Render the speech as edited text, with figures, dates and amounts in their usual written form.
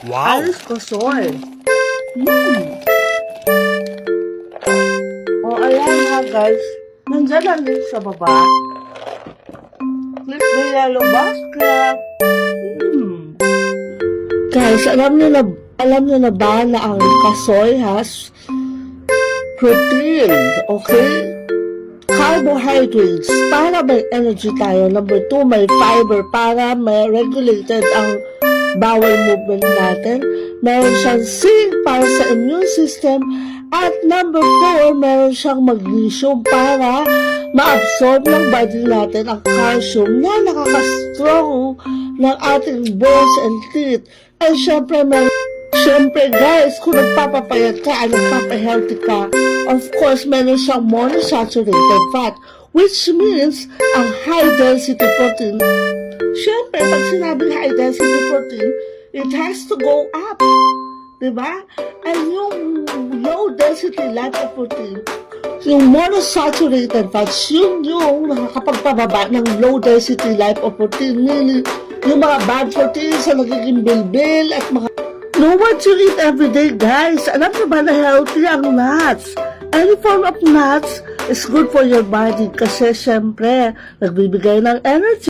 Wow! Alis Cosol. O, ayan ha guys. Nandyan lang din sa baba. Click the yellow basket. Guys, alam niyo na ba na ang kasoy has protein, okay? Carbohydrates, para may energy tayo. Number 2, may fiber para may regulated ang bowel movement natin. Meron siyang zinc para sa immune system. At number 4, meron siyang magnesium para ma-absorb ng body natin ang calcium na nakaka-strong ng ating bones and teeth. At syempre guys, kung nagpapapayat ka at nagpapahealthy ka, of course, meron siyang monosaturated fat, which means ang high density protein. Syempre, pag sinabing high density protein, it has to go up. Diba? And yung low density lipoprotein, yung monosaturated fats, yung nakakapagpababa ng low density lipoprotein, meaning yung mga bad proteins na nagiging bilbil at mga know what you eat every day, guys. Alam niyo ba na healthy ang nuts? Any form of nuts is good for your body kasi syempre, nagbibigay ng energy.